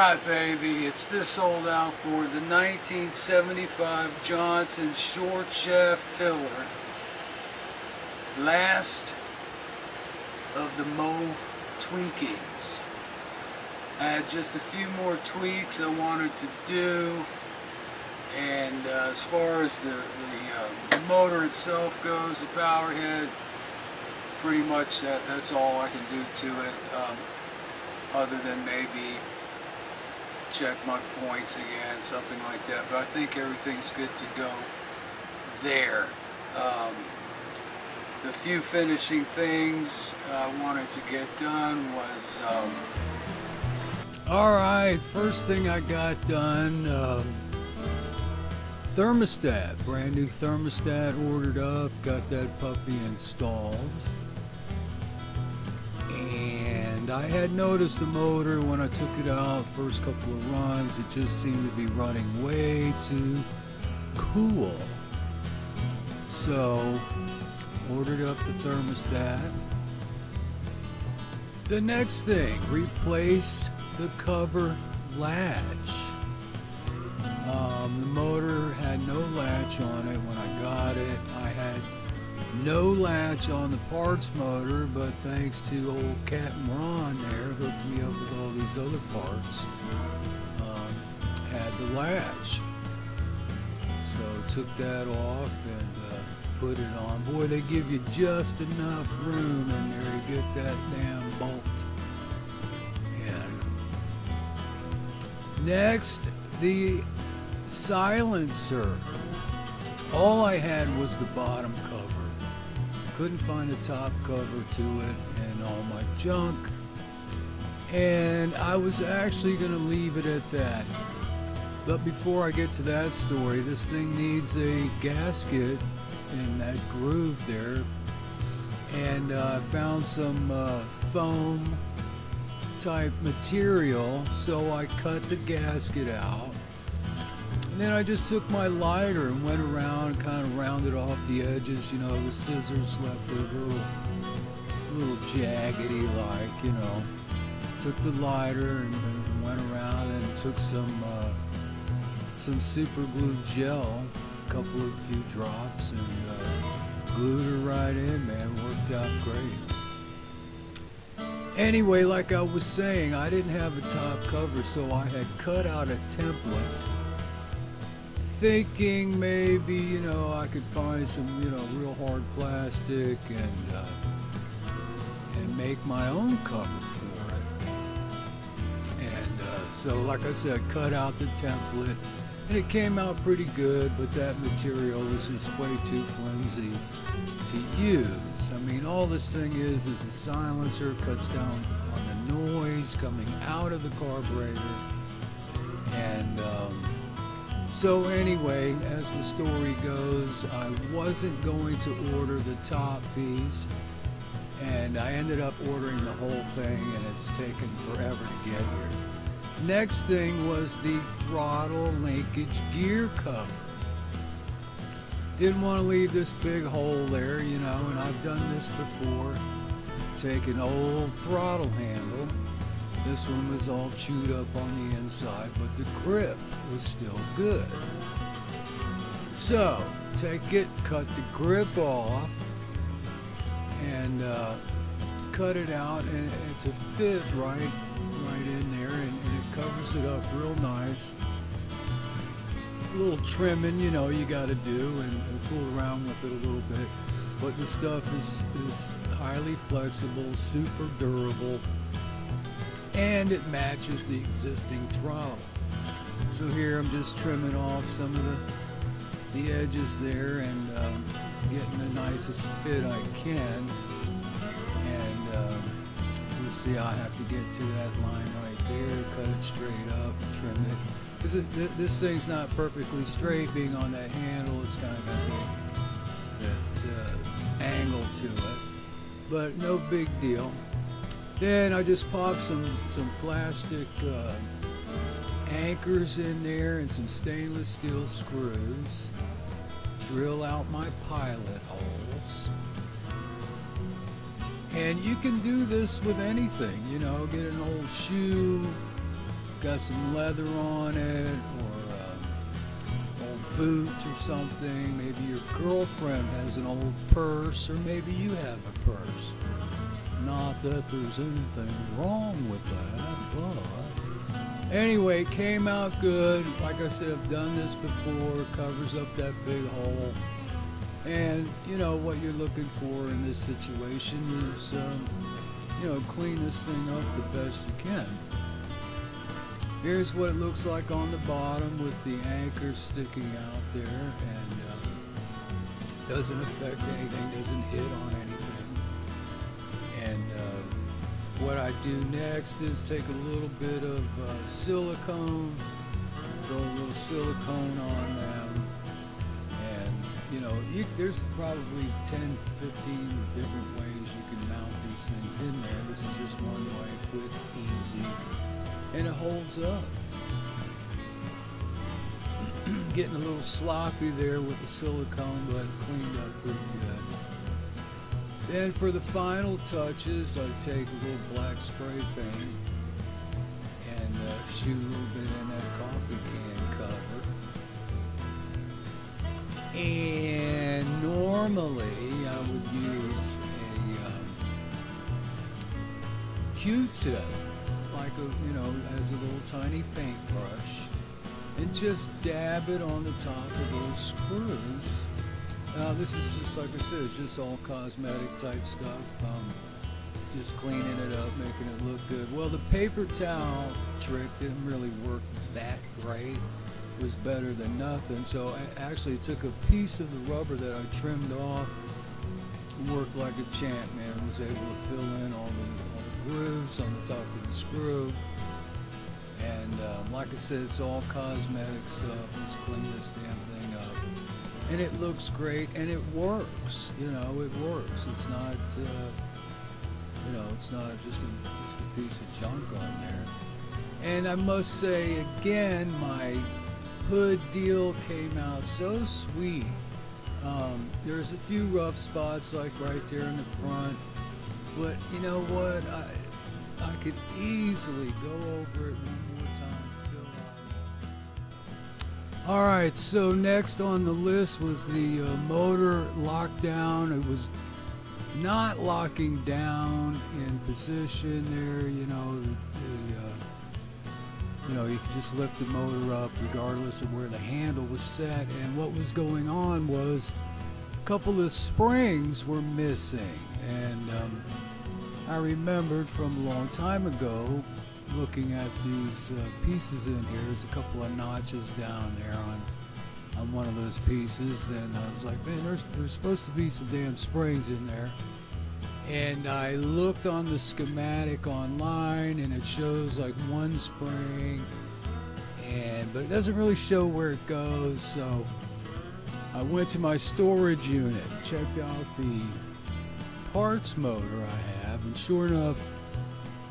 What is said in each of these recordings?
Alright, baby, it's This Old Outboard, the 1975 Johnson short shaft tiller. Last of the TWEEKS. I had just a few more tweaks I wanted to do, and as far as the motor itself goes, the power head, pretty much that's all I can do to it, other than maybe check my points again, something like that. But I think everything's good to go there. The few finishing things I wanted to get done was alright, first thing I got done, thermostat, brand new thermostat ordered up, got that puppy installed. And I had noticed the motor when I took it out, first couple of runs, it just seemed to be running way too cool. So, ordered up the thermostat. The next thing, replace the cover latch. The motor had no latch on it when I got it. I had no latch on the parts motor, but thanks to old Captain Ron there, hooked me up with all these other parts, had the latch. So took that off and put it on. Boy, they give you just enough room in there to get that damn bolt. And next, the silencer. All I had was the bottom cover. Couldn't find a top cover to it and all my junk, and I was actually going to leave it at that. But before I get to that story, this thing needs a gasket in that groove there, and I found some foam type material, so I cut the gasket out. And then I just took my lighter and went around and kind of rounded off the edges, you know, the scissors left it a little jaggedy like, you know. Took the lighter and went around and took some super glue gel, a couple of few drops, and glued her right in, man. Worked out great. Anyway, like I was saying, I didn't have a top cover, so I had cut out a template, thinking maybe, you know, I could find some, you know, real hard plastic and make my own cover for it. And so, like I said, cut out the template, and it came out pretty good, but that material was just way too flimsy to use. I mean, all this thing is a silencer, cuts down on the noise coming out of the carburetor, and so anyway, as the story goes, I wasn't going to order the top piece, and I ended up ordering the whole thing, and it's taken forever to get here. Next thing was the throttle linkage gear cover. Didn't want to leave this big hole there, you know, and I've done this before. Take an old throttle handle. This one was all chewed up on the inside, but the grip was still good. So, take it, cut the grip off, and cut it out and to fit right in there, and it covers it up real nice. A little trimming, you know, you got to do, and fool around with it a little bit. But the stuff is highly flexible, super durable, and it matches the existing throttle. So here I'm just trimming off some of the edges there and getting the nicest fit I can. And you see I have to get to that line right there, cut it straight up, trim it. Because this thing's not perfectly straight, being on that handle, it's kind of got that angle to it. But no big deal. Then I just popped some plastic anchors in there and some stainless steel screws. Drill out my pilot holes. And you can do this with anything, you know, get an old shoe, got some leather on it, or old boots or something. Maybe your girlfriend has an old purse, or maybe you have a purse. Not that there's anything wrong with that, but anyway, it came out good. Like I said, I've done this before. It covers up that big hole. And you know what you're looking for in this situation is, you know, clean this thing up the best you can. Here's what it looks like on the bottom with the anchor sticking out there, and doesn't affect anything, doesn't hit on anything. And what I do next is take a little bit of silicone, throw a little silicone on them, and you know, there's probably 10, 15 different ways you can mount these things in there. This is just one way, quick, easy, and it holds up. Getting a little sloppy there with the silicone, but it cleaned up pretty good. Then for the final touches, I take a little black spray paint and shoot a little bit in that coffee can cover. And normally I would use a Q-tip, like a, you know, as a little tiny paintbrush, and just dab it on the top of those screws. This is just, like I said, it's just all cosmetic type stuff. Just cleaning it up, making it look good. Well, the paper towel trick didn't really work that great. It was better than nothing. So I actually took a piece of the rubber that I trimmed off, worked like a champ, man. Was able to fill in all the grooves on the top of the screw. And like I said, it's all cosmetic stuff. Just clean this damn thing up. And it looks great, and it works. You know, it works. It's not, you know, it's not just a piece of junk on there. And I must say again, my hood deal came out so sweet. There's a few rough spots, like right there in the front, but you know what? I could easily go over it one more time. All right, so next on the list was the motor lockdown. It was not locking down in position there. You know, you know, you could just lift the motor up regardless of where the handle was set. And what was going on was a couple of springs were missing, and I remembered from a long time ago looking at these pieces in here. There's a couple of notches down there on one of those pieces, and I was like, man, there's supposed to be some damn springs in there. And I looked on the schematic online, and it shows like one spring, but it doesn't really show where it goes. So I went to my storage unit, checked out the parts motor I have, and sure enough,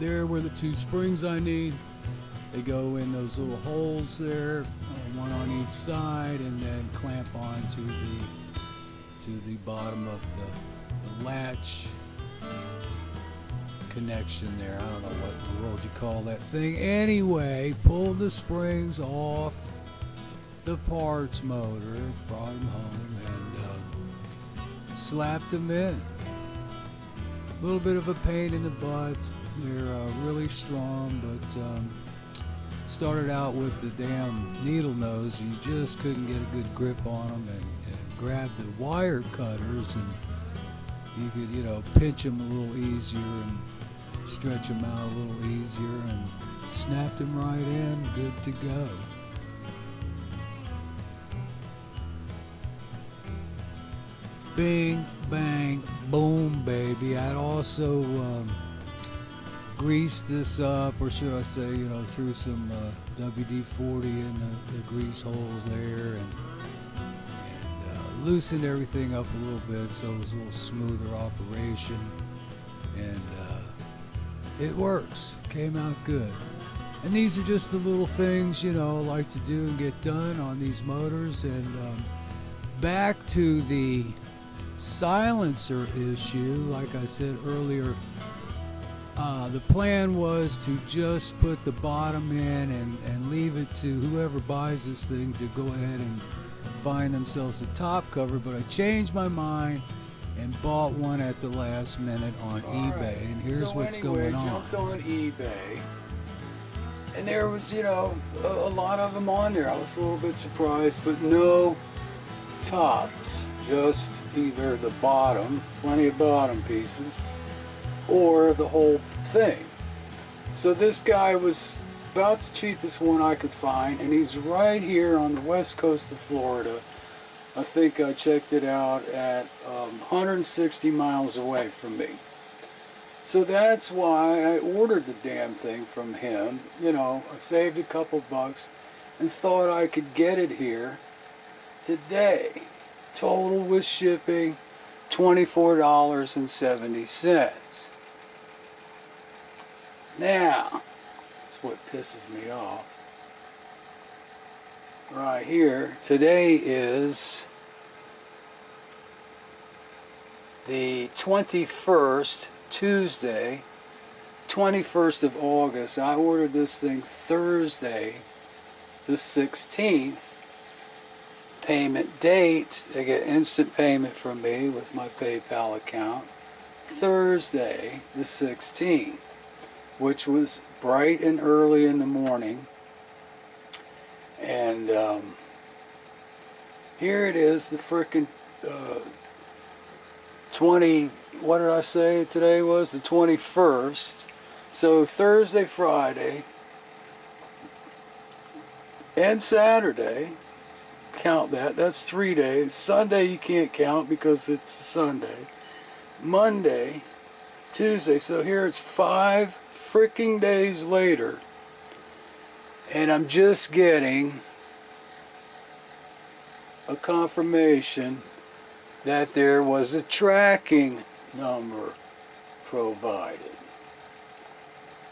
there were the two springs I need. They go in those little holes there, one on each side, and then clamp on to the bottom of the latch connection there. I don't know what in the world you call that thing. Anyway, pulled the springs off the parts motor, brought them home, and slapped them in. A little bit of a pain in the butt. They're really strong, but started out with the damn needle nose. You just couldn't get a good grip on them, and grabbed the wire cutters, and you could, you know, pinch them a little easier and stretch them out a little easier, and snapped them right in, good to go. Bing, bang, boom, baby. I'd also greased this up, or should I say, you know, threw some WD-40 in the grease holes there, and loosened everything up a little bit so it was a little smoother operation, and it works. Came out good. And these are just the little things, you know, I like to do and get done on these motors. And back to the silencer issue, like I said earlier, The plan was to just put the bottom in and leave it to whoever buys this thing to go ahead and find themselves a top cover, but I changed my mind and bought one at the last minute on eBay. Right. And here's so what's anyway, going on. Jumped on eBay, and there was, you know, a lot of them on there. I was a little bit surprised, but no tops, just either the bottom, plenty of bottom pieces, or the whole thing. So this guy was about the cheapest one I could find, and he's right here on the west coast of Florida. I think I checked it out at 160 miles away from me. So that's why I ordered the damn thing from him. You know, I saved a couple bucks and thought I could get it here today. Total with shipping, $24.70. Now, that's what pisses me off. Right here, today is the 21st, Tuesday, 21st of August. I ordered this thing Thursday, the 16th. Payment date, they get instant payment from me with my PayPal account, Thursday, the 16th, which was bright and early in the morning. And here it is, the frickin' 20, what did I say today was? The 21st. So Thursday, Friday, and Saturday, count that, that's 3 days. Sunday you can't count because it's Sunday. Monday, Tuesday, so here it's 5 fricking days later. And I'm just getting a confirmation that there was a tracking number provided.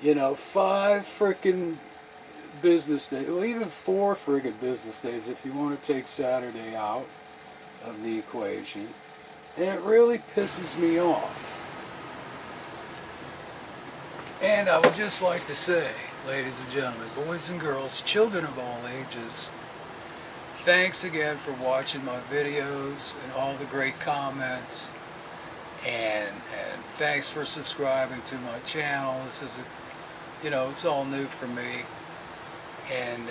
You know, 5 frickin' business days, well, even 4 friggin' business days if you want to take Saturday out of the equation. And it really pisses me off. And I would just like to say, ladies and gentlemen, boys and girls, children of all ages, thanks again for watching my videos and all the great comments, and thanks for subscribing to my channel. This is you know, it's all new for me, and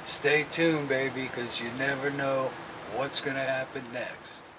stay tuned, baby, because you never know what's going to happen next.